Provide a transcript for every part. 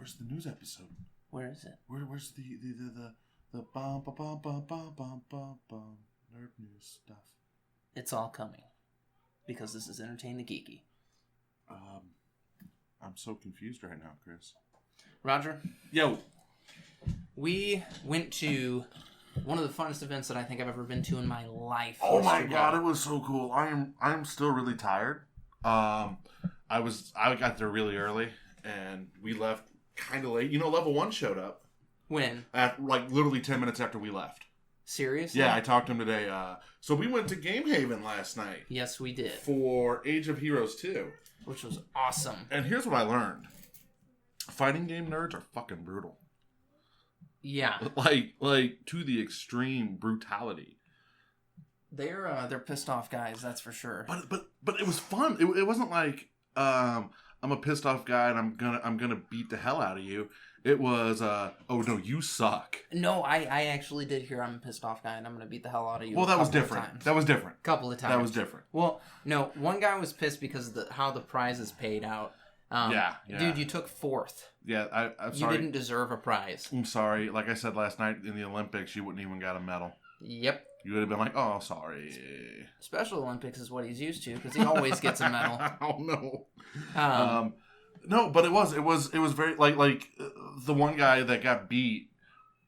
Where's the news episode? Where is it? Where's the bum bum bum bum bum bum bum bum nerd news stuff? It's all coming. Because this is Entertain the Geeky. I'm so confused right now, Chris. Rodger? Yo. We went to one of the funnest events that I think I've ever been to in my life. Oh my god, it was so cool. I'm still really tired. I got there really early and we left kind of late. You know, level 1 showed up. When? At like literally 10 minutes after we left. Seriously? Yeah, I talked to him today. So we went to Game Haven last night. Yes, we did. For Age of Heroes 2. Which was awesome. And here's what I learned. Fighting game nerds are fucking brutal. Yeah. Like to the extreme brutality. They're pissed off guys, that's for sure. But it was fun. It wasn't like I'm a pissed off guy and I'm gonna beat the hell out of you. It was oh no, you suck. No, I actually did hear I'm a pissed off guy and I'm gonna beat the hell out of you. Well, that was different. That was different. Couple of times. That was different. Well, no, one guy was pissed because of how the prize is paid out. Yeah. Dude, you took 4th. Yeah, I'm sorry. You didn't deserve a prize. I'm sorry. Like I said last night in the Olympics, you wouldn't even got a medal. Yep. You would have been like, oh, sorry. Special Olympics is what he's used to because he always gets a medal. Oh no. No, but it was very like the one guy that got beat.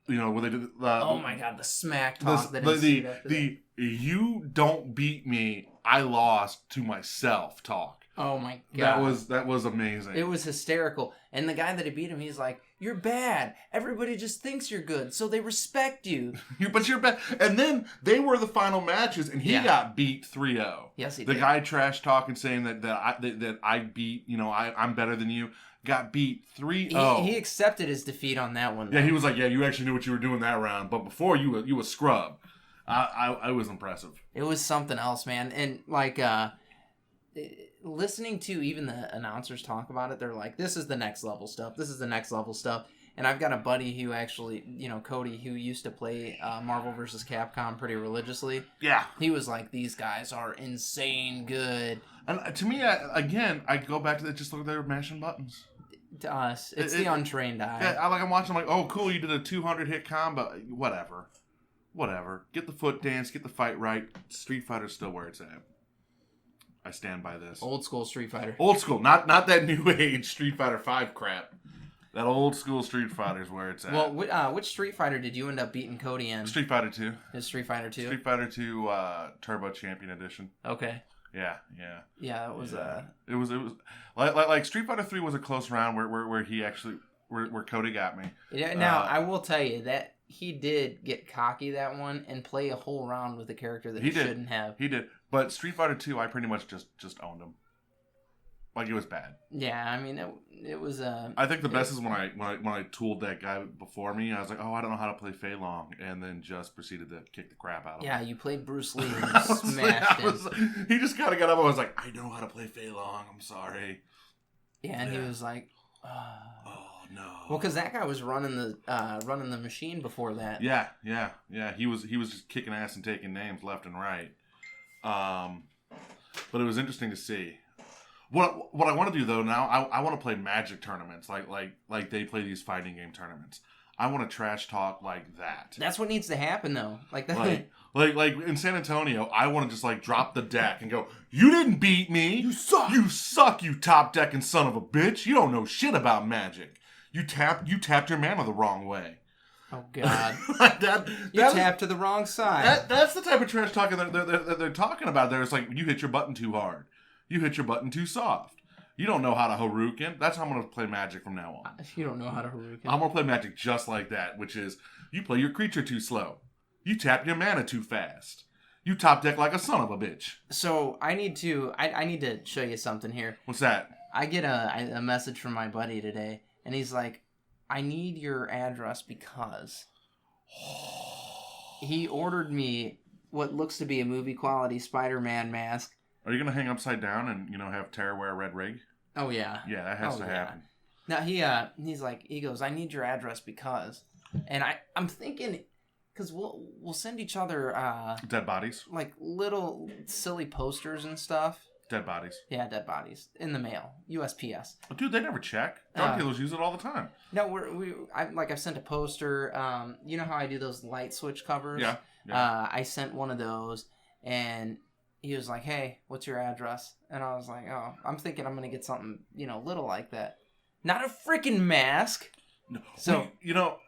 You know, when they did. Oh my god, the smack talk the you don't beat me, I lost to myself talk. Oh my god, that was amazing. It was hysterical, and the guy that beat him, he's like, "You're bad. Everybody just thinks you're good, so they respect you." But you're bad. And then they were the final matches, and he got beat 3-0. Yes, he did. The guy trash talking, saying that I beat, you know, I'm better than you. Got beat 3-0. He accepted his defeat on that one. Yeah, he was like, "Yeah, you actually knew what you were doing that round, but before you a scrub." I was impressive. It was something else, man, and like listening to even the announcers talk about it, they're like, "This is the next level stuff. This is the next level stuff." And I've got a buddy who actually, you know, Cody, who used to play Marvel vs. Capcom pretty religiously. Yeah. He was like, "These guys are insane good." And to me, I go back to that. Just look, they were mashing buttons. To us, it's the untrained eye. Yeah, I'm watching. I'm like, oh, cool, you did a 200 hit combo. Whatever. Get the foot dance. Get the fight right. Street Fighter's still where it's at. I stand by this. Old school Street Fighter. Old school, not that new age Street Fighter 5 crap. That old school Street Fighter is where it's at. Well, which Street Fighter did you end up beating Cody in? Street Fighter 2. Is Street Fighter 2? Street Fighter 2 Turbo Champion Edition. Okay. Yeah. Yeah, it was It was like Street Fighter 3 was a close round where he actually where Cody got me. Yeah. Now I will tell you that he did get cocky that one and play a whole round with a character that he shouldn't have. He did. But Street Fighter 2, I pretty much just owned him. Like, it was bad. Yeah, I mean, it was... I think the best is when I tooled that guy before me. I was like, oh, I don't know how to play Fei Long. And then just proceeded to kick the crap out of him. Yeah, you played Bruce Lee and smashed him. He just kind of got up and was like, I know how to play Fei Long. I'm sorry. Yeah, and he was like... Oh, no. Well, because that guy was running the machine before that. Yeah. He was just kicking ass and taking names left and right. But it was interesting to see. What I want to do though now, I want to play Magic tournaments like they play these fighting game tournaments. I want to trash talk like that. That's what needs to happen though. Like that. Like in San Antonio, I want to just like drop the deck and go, "You didn't beat me. You suck. You suck. You top decking son of a bitch. You don't know shit about Magic. You tapped your mana the wrong way." Oh God! You tapped to the wrong side. That's the type of trash talking they're talking about. There, it's like you hit your button too hard. You hit your button too soft. You don't know how to Hadouken. That's how I'm going to play Magic from now on. You don't know how to Hadouken. I'm going to play Magic just like that, which is you play your creature too slow. You tap your mana too fast. You top deck like a son of a bitch. So I need to show you something here. What's that? I get a message from my buddy today, and he's like, "I need your address because he ordered me what looks to be a movie quality Spider-Man mask." Are you going to hang upside down and, have Tara wear a red rig? Oh, yeah. Yeah, that has to happen. Now, he goes, "I need your address because..." And I'm thinking, because we'll send each other... dead bodies? Like, little silly posters and stuff. Dead bodies. Yeah, dead bodies in the mail. USPS. Dude, they never check. Drug dealers use it all the time. No, I've sent a poster. You know how I do those light switch covers? Yeah. I sent one of those, and he was like, "Hey, what's your address?" And I was like, "Oh, I'm thinking I'm gonna get something, little like that. Not a freaking mask." No. So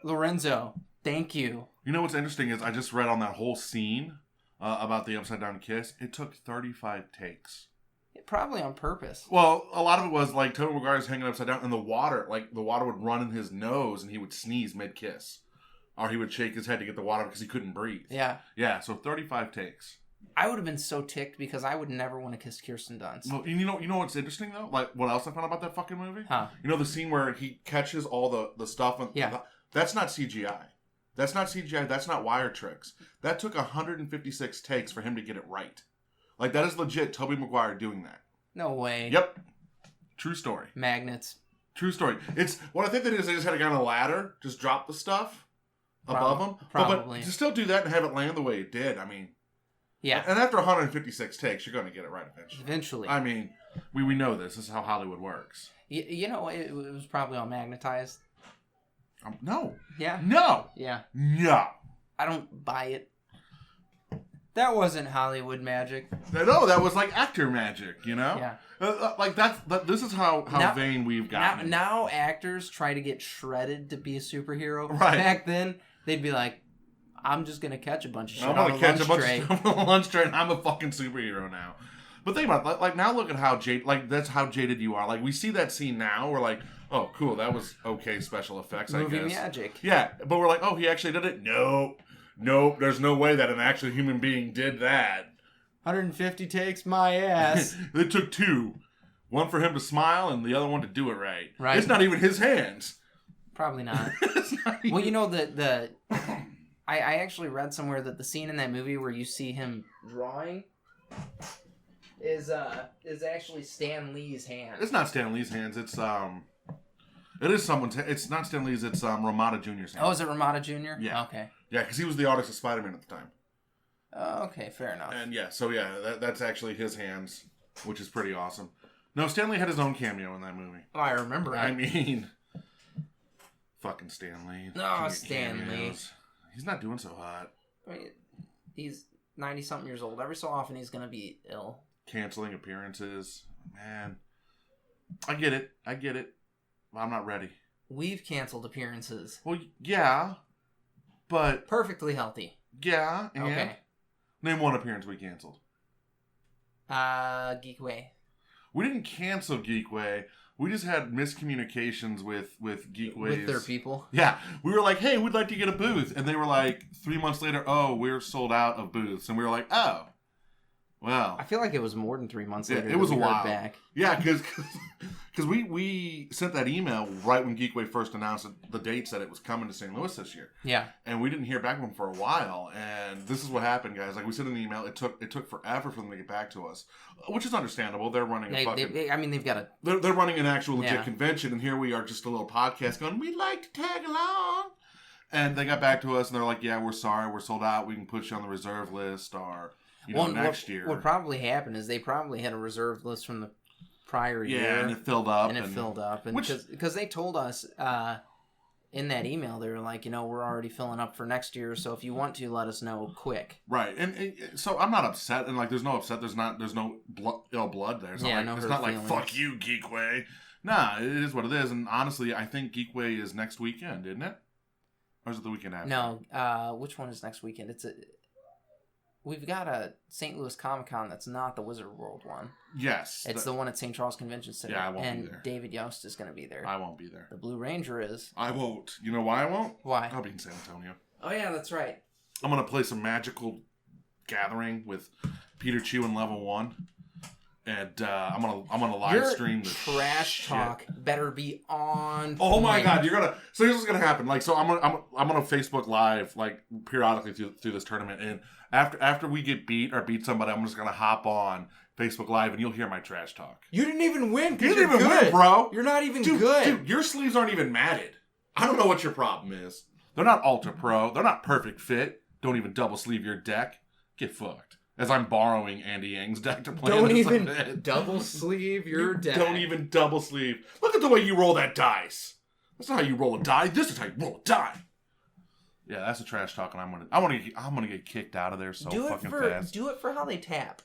Lorenzo, thank you. You know what's interesting is I just read on that whole scene about the upside down kiss. It took 35 takes. Probably on purpose. Well, a lot of it was like Tobey Maguire's hanging upside down, and the water would run in his nose, and he would sneeze mid-kiss, or he would shake his head to get the water because he couldn't breathe. Yeah. Yeah. So 35 takes. I would have been so ticked because I would never want to kiss Kirsten Dunst. Well, you know what's interesting though? Like what else I found about that fucking movie? Huh? You know the scene where he catches all the stuff. That's not CGI. That's not CGI. That's not wire tricks. That took 156 takes for him to get it right. Like, that is legit Tobey Maguire doing that. No way. Yep. True story. Magnets. True story. It's what I think they did is they just had a guy on a ladder, just drop the stuff above him. Probably. But to still do that and have it land the way it did, I mean. Yeah. And after 156 takes, you're going to get it right eventually. Eventually. I mean, we know this. This is how Hollywood works. It was probably all magnetized. No. Yeah. No. Yeah. No. I don't buy it. That wasn't Hollywood magic. No, that was like actor magic, Yeah. This is how vain we've gotten. Now actors try to get shredded to be a superhero. Right. Back then, they'd be like, I'm just going to catch a bunch of shit I'm going to catch a bunch tray. of stuff on a lunch tray and I'm a fucking superhero now. But think about it. Like, now look at how that's how jaded you are. Like, we see that scene now. We're like, oh, cool. That was okay special effects, I guess. Movie magic. Yeah. But we're like, oh, he actually did it? Nope. There's no way that an actual human being did that. 150 takes my ass. It took 2. One for him to smile and the other one to do it right. Right. It's not even his hands. Probably not. Well, you know, I actually read somewhere that the scene in that movie where you see him drawing is actually Stan Lee's hand. It's not Stan Lee's hands. It is someone's. It's not Stan Lee's. It's Ramada Jr.'s hands. Oh, is it Ramada Jr.? Yeah. Okay. Yeah, because he was the artist of Spider-Man at the time. Okay, fair enough. And that's actually his hands, which is pretty awesome. No, Stan Lee had his own cameo in that movie. Oh, I remember. I mean, fucking Stan Lee. Oh, Stan Lee. He's not doing so hot. I mean, he's 90-something years old. Every so often he's going to be ill. Canceling appearances. Man. I get it. I'm not ready. We've canceled appearances. Well, yeah. But... perfectly healthy. Yeah. And okay. Name one appearance we canceled. Geekway. We didn't cancel Geekway. We just had miscommunications with Geekway's... with their people? Yeah. We were like, hey, we'd like to get a booth. And they were like, 3 months later, oh, we're sold out of booths. And we were like, oh. Well. I feel like it was more than 3 months later. It was a while. Back. Yeah, because we sent that email right when Geekway first announced the dates that it was coming to St. Louis this year. Yeah. And we didn't hear back from them for a while. And this is what happened, guys. Like, we sent an email. It took forever for them to get back to us, which is understandable. They're running they've got a... They're running an actual legit convention, and here we are, just a little podcast going, we'd like to tag along. And they got back to us, and they're like, yeah, we're sorry. We're sold out. We can put you on the reserve list, or... next year. What probably happened is they probably had a reserve list from the prior year. Yeah, and it filled up. And because they told us in that email, they were like, we're already filling up for next year, so if you want to, let us know quick. Right, and so I'm not upset, and like, there's no upset. There's no ill blood there. It's not like fuck you, Geekway. Nah, it is what it is, and honestly, I think Geekway is next weekend, isn't it? Or is it the weekend after? No, which one is next weekend? We've got a St. Louis Comic-Con that's not the Wizard World one. Yes. It's the one at St. Charles Convention Center. Yeah, I won't be there. And David Yost is going to be there. I won't be there. The Blue Ranger is. I won't. You know why I won't? Why? I'll be in San Antonio. Oh, yeah, that's right. I'm going to play some Magical Gathering with Peter Chew in Level 1. And I'm gonna live stream the trash talk. Better be on. Oh my god, you're gonna. So here's what's gonna happen. Like, so I'm gonna Facebook Live like periodically through this tournament, and after we get beat somebody, I'm just gonna hop on Facebook Live, and you'll hear my trash talk. You didn't even win. You didn't even win, bro. You're not even good. Dude, your sleeves aren't even matted. I don't know what your problem is. They're not Ultra Pro. They're not perfect fit. Don't even double sleeve your deck. Get fucked. As I'm borrowing Andy Yang's deck to play. Don't even double sleeve your deck. Don't even double sleeve. Look at the way you roll that dice. That's not how you roll a die. This is how you roll a die. Yeah, that's a trash talk, and I'm gonna get kicked out of there so fucking fast. Do it for how they tap.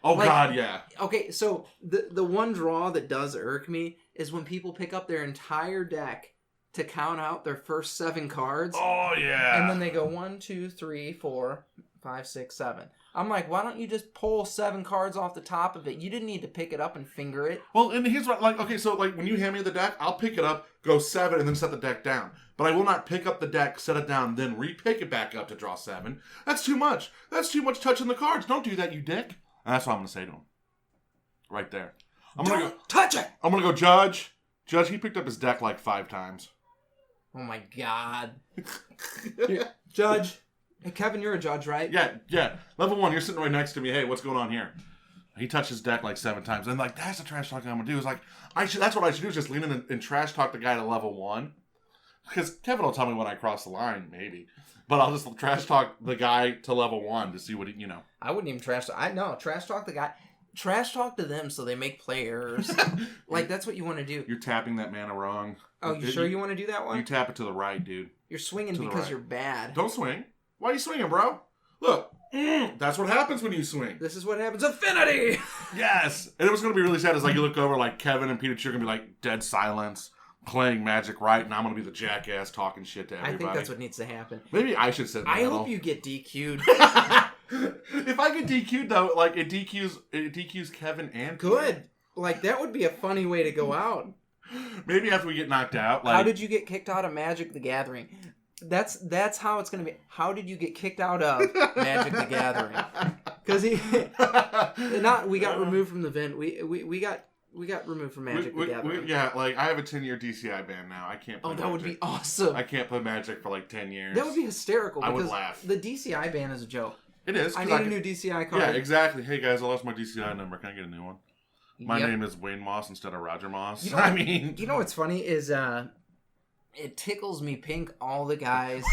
Oh, like, God, yeah. Okay, so the one draw that does irk me is when people pick up their entire deck to count out their first 7 cards. Oh, yeah. And then they go 1, 2, 3, 4, 5, 6, 7. I'm like, why don't you just pull 7 cards off the top of it? You didn't need to pick it up and finger it. Well, and here's what, like, okay, so, like, when you hand me the deck, I'll pick it up, go 7, and then set the deck down. But I will not pick up the deck, set it down, then re-pick it back up to draw 7. That's too much. That's too much touching the cards. Don't do that, you dick. And that's what I'm going to say to him. Right there. Don't touch it! I'm going to go, Judge. Judge, he picked up his deck like 5 times. Oh, my God. Judge. Hey, Kevin, you're a judge, right? Yeah. Level 1, you're sitting right next to me. Hey, what's going on here? He touched his deck like 7 times. And, like, that's the trash talk I'm going to do. Is like, that's what I should do is just lean in and trash talk the guy to level 1. Because Kevin will tell me when I cross the line, maybe. But I'll just trash talk the guy to level 1 to see what he, I wouldn't even trash talk. Trash talk the guy. Trash talk to them so they make play errors. Like, that's what you want to do. You're tapping that mana wrong. Oh, you want to do that one? You tap it to the right, dude. You're swinging because you're bad. Don't swing. Why are you swinging, bro? Look, that's what happens when you swing. This is what happens. Affinity! Yes! And it was going to be really sad is like you look over like Kevin and Peter, you're going to be like dead silence, playing Magic right, and I'm going to be the jackass talking shit to everybody. I think that's what needs to happen. Maybe I should sit in the I middle. hope you get DQ'd. If I get DQ'd though, like it DQs Kevin and Good. Peter. Like that would be a funny way to go out. Maybe after we get knocked out. Like, how did you get kicked out of Magic the Gathering? That's how it's gonna be. How did you get kicked out of Magic the Gathering? Because we got removed from the event. We got removed from Magic the Gathering. Yeah, like I have a 10-year DCI ban now. I can't play that Magic. would be awesome. I can't play Magic for like 10 years. That would be hysterical. I would laugh. The DCI ban is a joke. It is. I need a new DCI card. Yeah, exactly. Hey guys, I lost my DCI number. Can I get a new one? My name is Wayne Moss instead of Rodger Moss. You know what's funny is it tickles me pink all the guys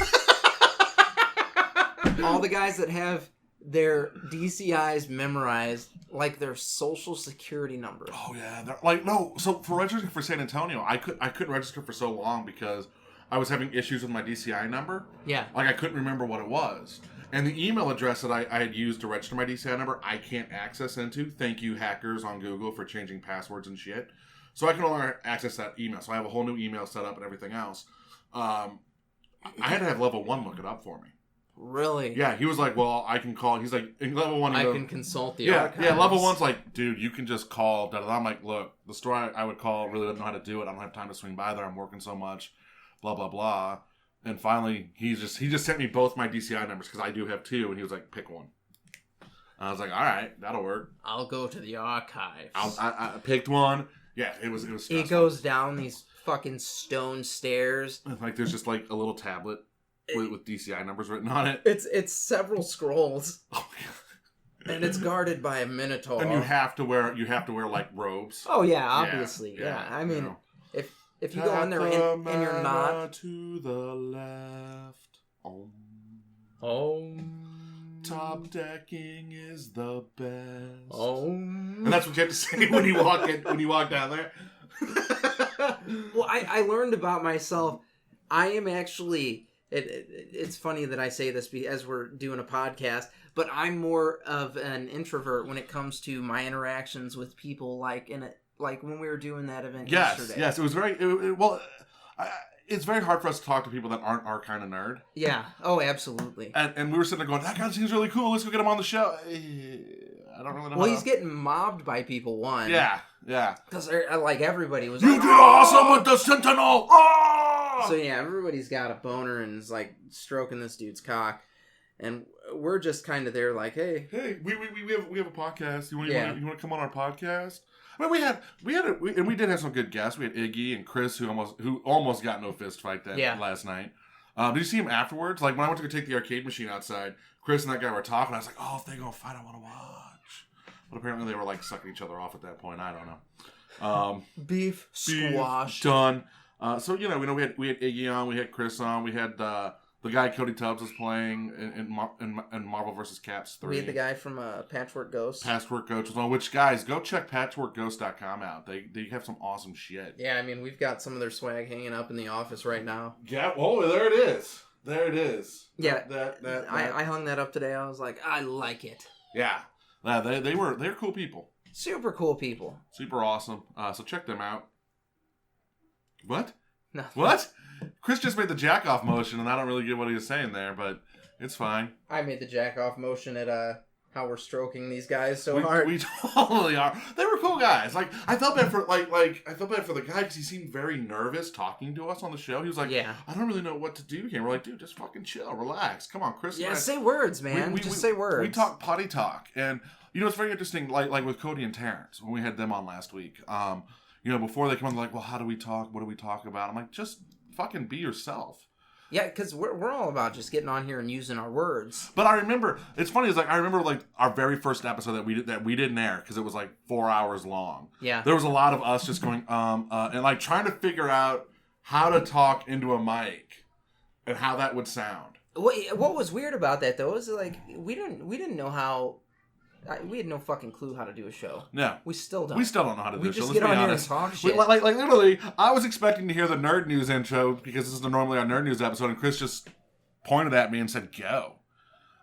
that have their DCIs memorized like their social security numbers. Oh yeah, they're like no. So for registering for San Antonio, I couldn't register for so long because I was having issues with my DCI number. Yeah, like I couldn't remember what it was. And the email address that I had used to register my DCI number, I can't access into. Thank you, hackers on Google, for changing passwords and shit. So I can no longer access that email. So I have a whole new email set up and everything else. I had to have level 1 look it up for me. Really? Yeah, he was like, well, I can call. He's like, in level 1, I can consult the archives. Yeah, level 1's like, dude, you can just call. I'm like, look, the store I would call really doesn't know how to do it. I don't have time to swing by there. I'm working so much. Blah, blah, blah. And finally, he just sent me both my DCI numbers because I do have 2, and he was like, pick one. I was like, all right, that'll work. I'll go to the archives. I picked one. Yeah, it was stressful. It goes down these fucking stone stairs. Like there's just like a little tablet with DCI numbers written on it. It's several scrolls. Oh my God. And it's guarded by a minotaur. And you have to wear like robes. Oh yeah, obviously. Yeah. I mean, if you go in there and you're not to the left. Top decking is the best. And that's what you have to say when you walk down there. Well, I learned about myself. I am actually. It's funny that I say this as we're doing a podcast, but I'm more of an introvert when it comes to my interactions with people. Like when we were doing that event yesterday. Yes, it was very it's very hard for us to talk to people that aren't our kind of nerd. Yeah. Oh, absolutely. And we were sitting there going, that guy seems really cool. Let's go get him on the show. I don't really know. Well, he's getting mobbed by people. Yeah. Because like everybody was. You did awesome with the Sentinel. Oh! So yeah, everybody's got a boner and is like stroking this dude's cock, and we're just kind of there like, hey, we have a podcast. You want to come on our podcast? I mean, we did have some good guests. We had Iggy and Chris who almost got no fist fight last night. Did you see him afterwards? Like when I went to go take the arcade machine outside, Chris and that guy were talking. I was like, oh, if they're gonna fight, I want to watch. But apparently they were like sucking each other off at that point. I don't know. Beef squash done. So we had Iggy on, we had Chris on, we had the The guy Cody Tubbs is playing in Marvel vs. Caps 3. We had the guy from Patchwork Ghost. Patchwork Ghost was on. Which, guys, go check patchworkghost.com out. They have some awesome shit. Yeah, I mean, we've got some of their swag hanging up in the office right now. Yeah, oh, there it is. There it is. Yeah, that. I hung that up today. I was like, I like it. Yeah, they're cool people. Super cool people. Super awesome. So check them out. What? No. What? Chris just made the jack off motion, and I don't really get what he was saying there, but it's fine. I made the jack off motion at how we're stroking these guys so hard. We totally are. They were cool guys. Like I felt bad for I felt bad for the guy because he seemed very nervous talking to us on the show. He was like, "Yeah, I don't really know what to do here." We're like, "Dude, just fucking chill, relax. Come on, Chris." Yeah, say words, man. Just say words. We talk potty talk, and it's very interesting. Like with Cody and Terrence when we had them on last week. Before they come on, they're like, "Well, how do we talk? What do we talk about?" I'm like, "Just fucking be yourself." Yeah, because we're all about just getting on here and using our words. But I remember, it's funny, I remember our very first episode that we didn't air because it was like 4 hours long. Yeah. There was a lot of us just going, and like trying to figure out how to talk into a mic and how that would sound. What was weird about that though is like we didn't know how. We had no fucking clue how to do a show. No. We still don't. We still don't know how to do a show. We just get on here and talk shit. Like literally, I was expecting to hear the Nerd News intro because this is normally our Nerd News episode, and Chris just pointed at me and said, "Go."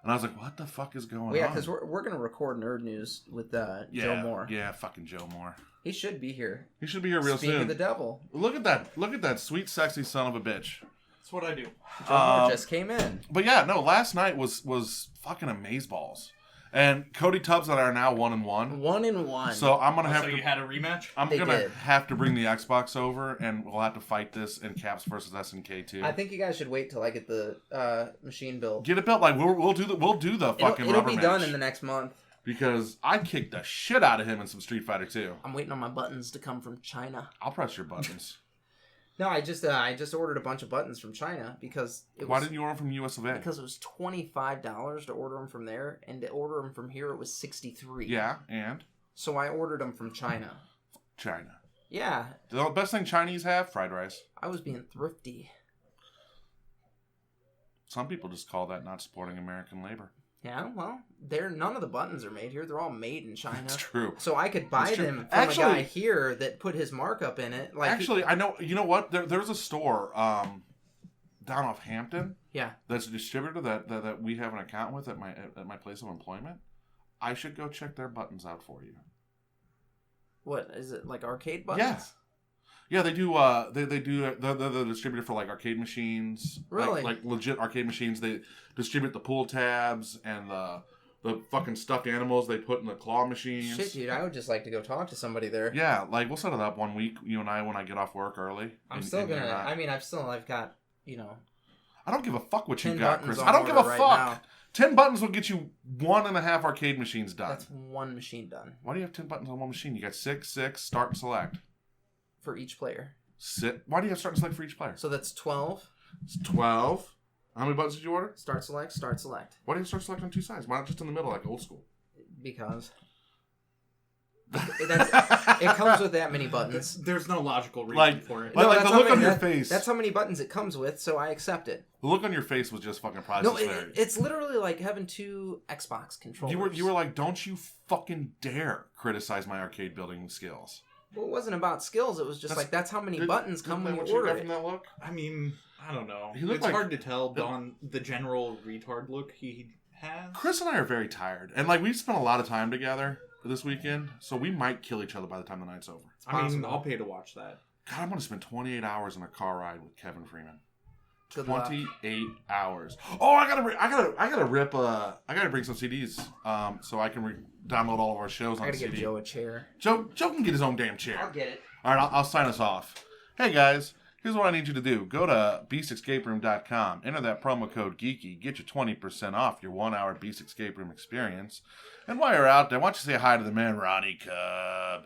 And I was like, what the fuck is going on? Yeah, because we're going to record Nerd News with Joe Moore. Yeah, fucking Joe Moore. He should be here. He should be here real soon. Speak of the devil. Look at that. Look at that sweet, sexy son of a bitch. That's what I do. Joe Moore just came in. But yeah, no, last night was fucking amazeballs. And Cody Tubbs and I are now 1-1. 1-1. So I'm gonna have to. So you had a rematch? I'm gonna have to bring the Xbox over, and we'll have to fight this in Caps versus SNK too. I think you guys should wait till I get the machine built. Get it built. Like we'll do the fucking. It'll be match. done in the next month. Because I kicked the shit out of him in some Street Fighter 2. I'm waiting on my buttons to come from China. I'll press your buttons. No, I just ordered a bunch of buttons from China because Why didn't you order them from US of A? Because it was $25 to order them from there, and to order them from here it was $63. Yeah, and? So I ordered them from China. China. Yeah. The best thing Chinese have? Fried rice. I was being thrifty. Some people just call that not supporting American labor. Yeah, well, none of the buttons are made here. They're all made in China. That's true. So I could buy them from a guy here that put his markup in it. Like I know. You know what? There's a store down off Hampton. Yeah. That's a distributor that we have an account with at my place of employment. I should go check their buttons out for you. What is it, like arcade buttons? Yeah. Yeah, they do. They do. They're the distributor for like arcade machines. Really? Like legit arcade machines. They distribute the pull tabs and the fucking stuffed animals they put in the claw machines. Shit, dude, I would just like to go talk to somebody there. Yeah, like we'll set it up one week, you and I, when I get off work early. I've got, I don't give a fuck what you 10 got, buttons Chris. on I don't give a order fuck. right now. 10 buttons will get you 1.5 arcade machines done. That's one machine done. Why do you have 10 buttons on one machine? You got 6, start and select. For each player. Why do you have start and select for each player? So that's 12. It's 12. How many buttons did you order? Start, select, start, select. Why do you start select on two sides? Why not just in the middle like old school? Because it comes with that many buttons. There's no logical reason for it. Like the look on your face. That's how many buttons it comes with, so I accept it. The look on your face was just fucking priceless. No, it's literally like having two Xbox controllers. You were like, don't you fucking dare criticize my arcade building skills. Well, it wasn't about skills. It was just that's how many buttons come when you order it. From that look? I mean, I don't know. It's hard to tell on the general retard look he has. Chris and I are very tired. And like we've spent a lot of time together this weekend, so we might kill each other by the time the night's over. I mean, I'll pay to watch that. God, I'm going to spend 28 hours in a car ride with Kevin Freeman. Good 28 hours. Oh, I gotta bring some CDs, so I can download all of our shows on CD. I gotta give Joe a chair. Joe can get his own damn chair. I'll get it. All right, I'll sign us off. Hey guys, here's what I need you to do. Go to beastsescaperoom.com. Enter that promo code Geeky. Get you 20% off your 1-hour Beast Escape Room experience. And while you're out there, why don't you say hi to the man Ronnie Cub?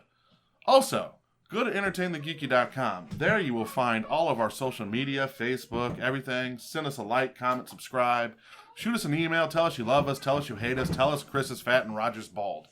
Also, go to entertainthegeeky.com. There you will find all of our social media, Facebook, everything. Send us a like, comment, subscribe. Shoot us an email. Tell us you love us. Tell us you hate us. Tell us Chris is fat and Rodger's bald.